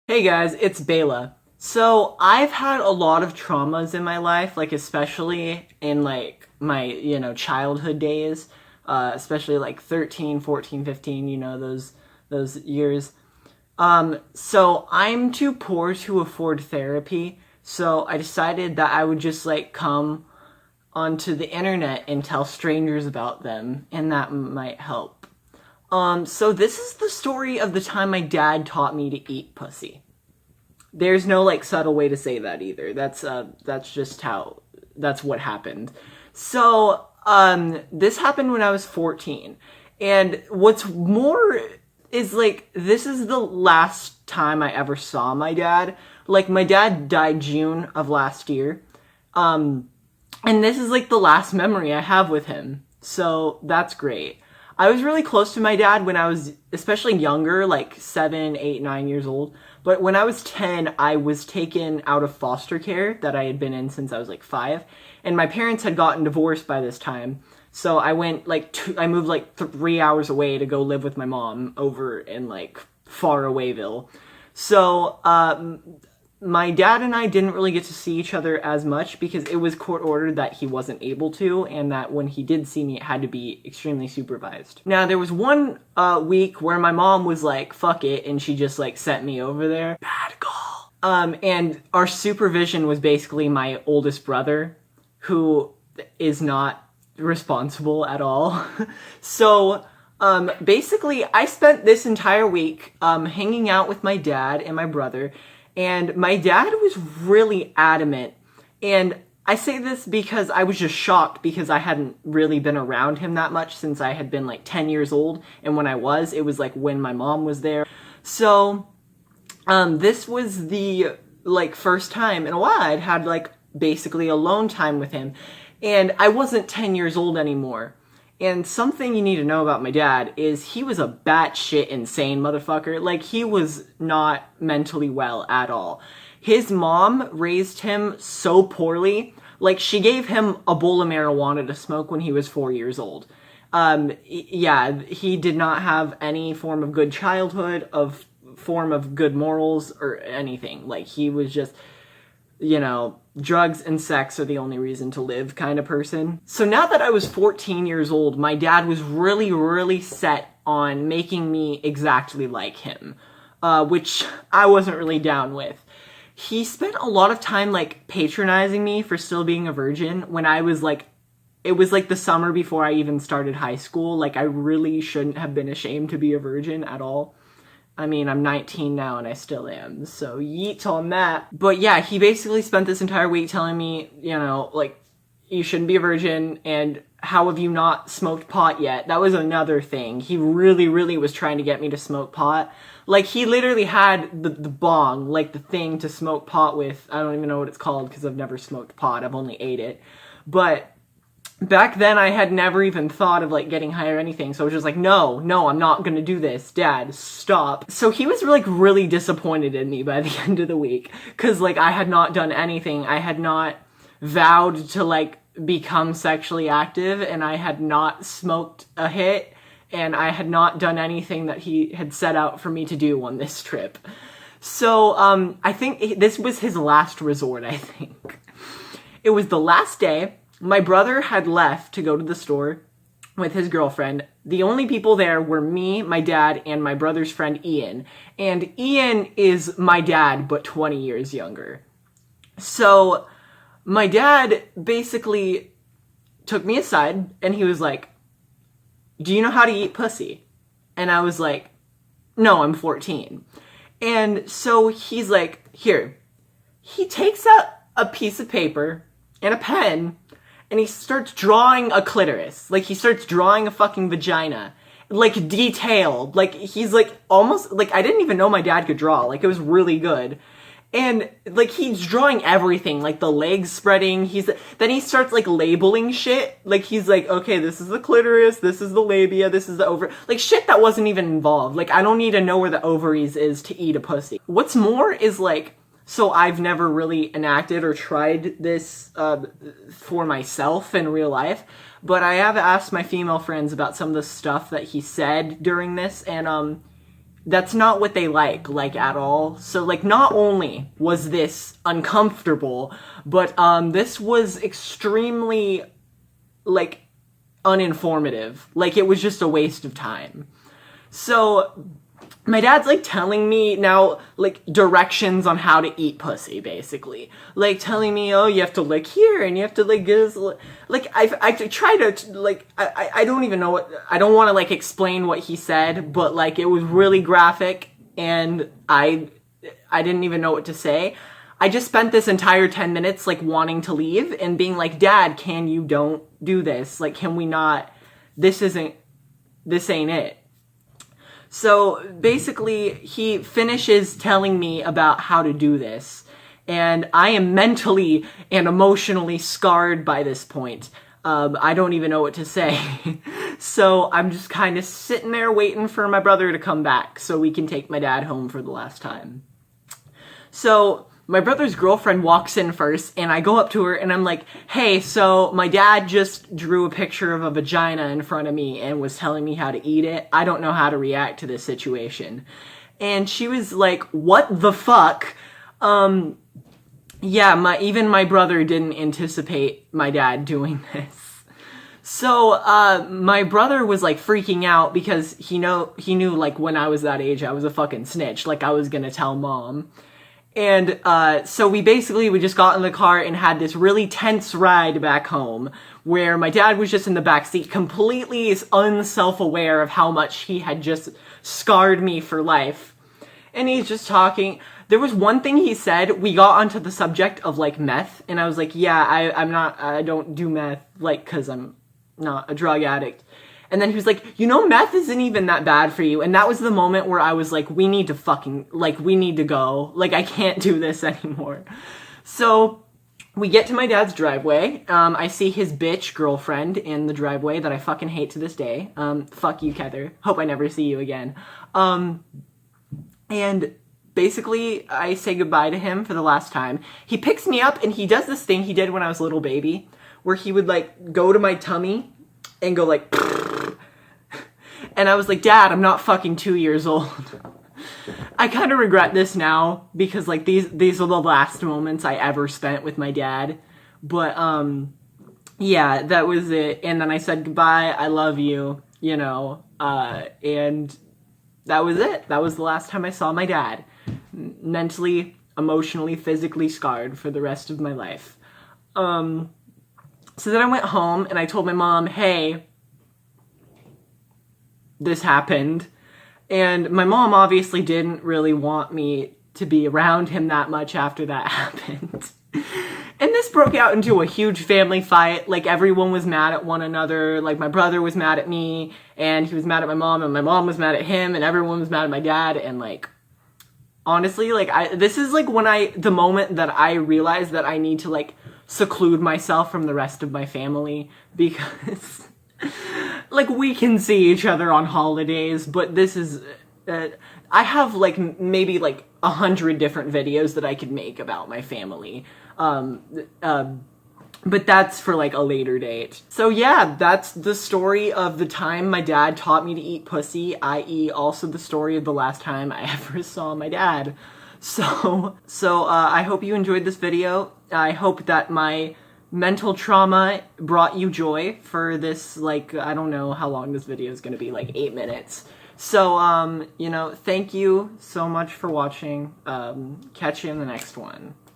Hey guys, it's Bela. So I've had a lot of traumas in my life, like especially in like my, childhood days, especially like 13, 14, 15. Those years. So I'm too poor to afford therapy, so I decided that I would just like come onto the internet and tell strangers about them, and that might help. So this is the story of the time my dad taught me to eat pussy. There's no like subtle way to say that either. That's just how that's what happened. So this happened when I was 14. And what's more is like this is the last time I ever saw my dad. Like my dad died June of last year. Um and this is like the last memory I have with him. So that's great. I was really close to my dad when I was especially younger, like 7, 8, 9 years old. But when I was 10, I was taken out of foster care that I had been in since I was like 5. And my parents had gotten divorced by this time. So I moved like 3 hours away to go live with my mom over in like far awayville. So my dad and I didn't really get to see each other as much because it was court ordered that he wasn't able to, and that when he did see me, it had to be extremely supervised. Now, there was one week where my mom was like, fuck it, and she just like sent me over there. Bad call. And our supervision was basically my oldest brother, who is not responsible at all. So basically, I spent this entire week hanging out with my dad and my brother, and my dad was really adamant. And I say this because I was just shocked because I hadn't really been around him that much since I had been like 10 years old. And when I was, it was like when my mom was there. So this was the like first time in a while I'd had like basically alone time with him. And I wasn't 10 years old anymore. And something you need to know about my dad is he was a batshit insane motherfucker. Like, he was not mentally well at all. His mom raised him so poorly. Like, she gave him a bowl of marijuana to smoke when he was 4 years old. Yeah, he did not have any form of good childhood, form of good morals, or anything. Like, he was just, drugs and sex are the only reason to live kind of person. So now that I was 14 years old, my dad was really, really set on making me exactly like him, which I wasn't really down with. He spent a lot of time, like, patronizing me for still being a virgin when I was, like, it was, like, the summer before I even started high school. Like, I really shouldn't have been ashamed to be a virgin at all. I mean, I'm 19 now and I still am, so yeet on that. But yeah, he basically spent this entire week telling me, like, you shouldn't be a virgin, and how have you not smoked pot yet? That was another thing. He really, really was trying to get me to smoke pot. Like, he literally had the bong, like the thing to smoke pot with. I don't even know what it's called because I've never smoked pot. I've only ate it. But back then I had never even thought of like getting high or anything, so I was just like, no, I'm not gonna do this, Dad, stop. So he was like really disappointed in me by the end of the week, because like I had not done anything. I had not vowed to like become sexually active, and I had not smoked a hit, and I had not done anything that he had set out for me to do on this trip. So I think this was his last resort. I think it was the last day. My brother had left to go to the store with his girlfriend. The only people there were me, my dad, and my brother's friend Ian. And Ian is my dad, but 20 years younger. So my dad basically took me aside and he was like, do you know how to eat pussy? And I was like, no, I'm 14. And so he's like, here. He takes out a piece of paper and a pen, and he starts drawing a clitoris. Like, he starts drawing a fucking vagina. Like, detailed. Like, he's, like, almost... Like, I didn't even know my dad could draw. Like, it was really good. And, like, he's drawing everything. Like, the legs spreading. Then he starts, like, labeling shit. Like, he's like, okay, this is the clitoris, this is the labia, this is the over... Like, shit that wasn't even involved. Like, I don't need to know where the ovaries is to eat a pussy. What's more is, like... So I've never really enacted or tried this for myself in real life, but I have asked my female friends about some of the stuff that he said during this, and that's not what they like at all. So like not only was this uncomfortable, but this was extremely like uninformative. Like it was just a waste of time. So my dad's like telling me now like directions on how to eat pussy, basically. Like telling me, oh, you have to lick here and you have to like get this. Like I try to like I don't even know what, I don't want to like explain what he said, but like it was really graphic and I didn't even know what to say. I just spent this entire 10 minutes like wanting to leave and being like, Dad, can you don't do this? Like, can we not? This ain't it. So basically, he finishes telling me about how to do this, and I am mentally and emotionally scarred by this point. I don't even know what to say. So I'm just kind of sitting there waiting for my brother to come back so we can take my dad home for the last time. So my brother's girlfriend walks in first, and I go up to her and I'm like, hey, so my dad just drew a picture of a vagina in front of me and was telling me how to eat it. I don't know how to react to this situation. And she was like, what the fuck? Yeah, even my brother didn't anticipate my dad doing this. So, my brother was like freaking out because he knew like when I was that age, I was a fucking snitch. Like I was gonna tell mom. And so we just got in the car and had this really tense ride back home where my dad was just in the back seat, completely unself-aware of how much he had just scarred me for life. And he's just talking. There was one thing he said, we got onto the subject of like meth, and I was like, yeah, I don't do meth, like, cause I'm not a drug addict. And then he was like, meth isn't even that bad for you. And that was the moment where I was like, we need to go. Like, I can't do this anymore. So we get to my dad's driveway. I see his bitch girlfriend in the driveway that I fucking hate to this day. Fuck you, Heather. Hope I never see you again. And basically, I say goodbye to him for the last time. He picks me up and he does this thing he did when I was a little baby, where he would like go to my tummy and go like... And I was like, Dad, I'm not fucking 2 years old. I kind of regret this now because like these are the last moments I ever spent with my dad. But yeah, that was it. And then I said goodbye, I love you, and that was it. That was the last time I saw my dad. Mentally, emotionally, physically scarred for the rest of my life. So then I went home and I told my mom, hey, this happened. And my mom obviously didn't really want me to be around him that much after that happened. And this broke out into a huge family fight. Like, everyone was mad at one another. Like, my brother was mad at me, and he was mad at my mom, and my mom was mad at him, and everyone was mad at my dad. And, like, honestly, like, this is, like, the moment that I realized that I need to, like, seclude myself from the rest of my family, because... like, we can see each other on holidays, but this is... I have, like, maybe, like, 100 different videos that I could make about my family. But that's for, like, a later date. So, yeah, that's the story of the time my dad taught me to eat pussy, i.e. also the story of the last time I ever saw my dad. So, I hope you enjoyed this video. I hope that my... mental trauma brought you joy for this, like, I don't know how long this video is going to be, like 8 minutes. So, thank you so much for watching. Catch you in the next one.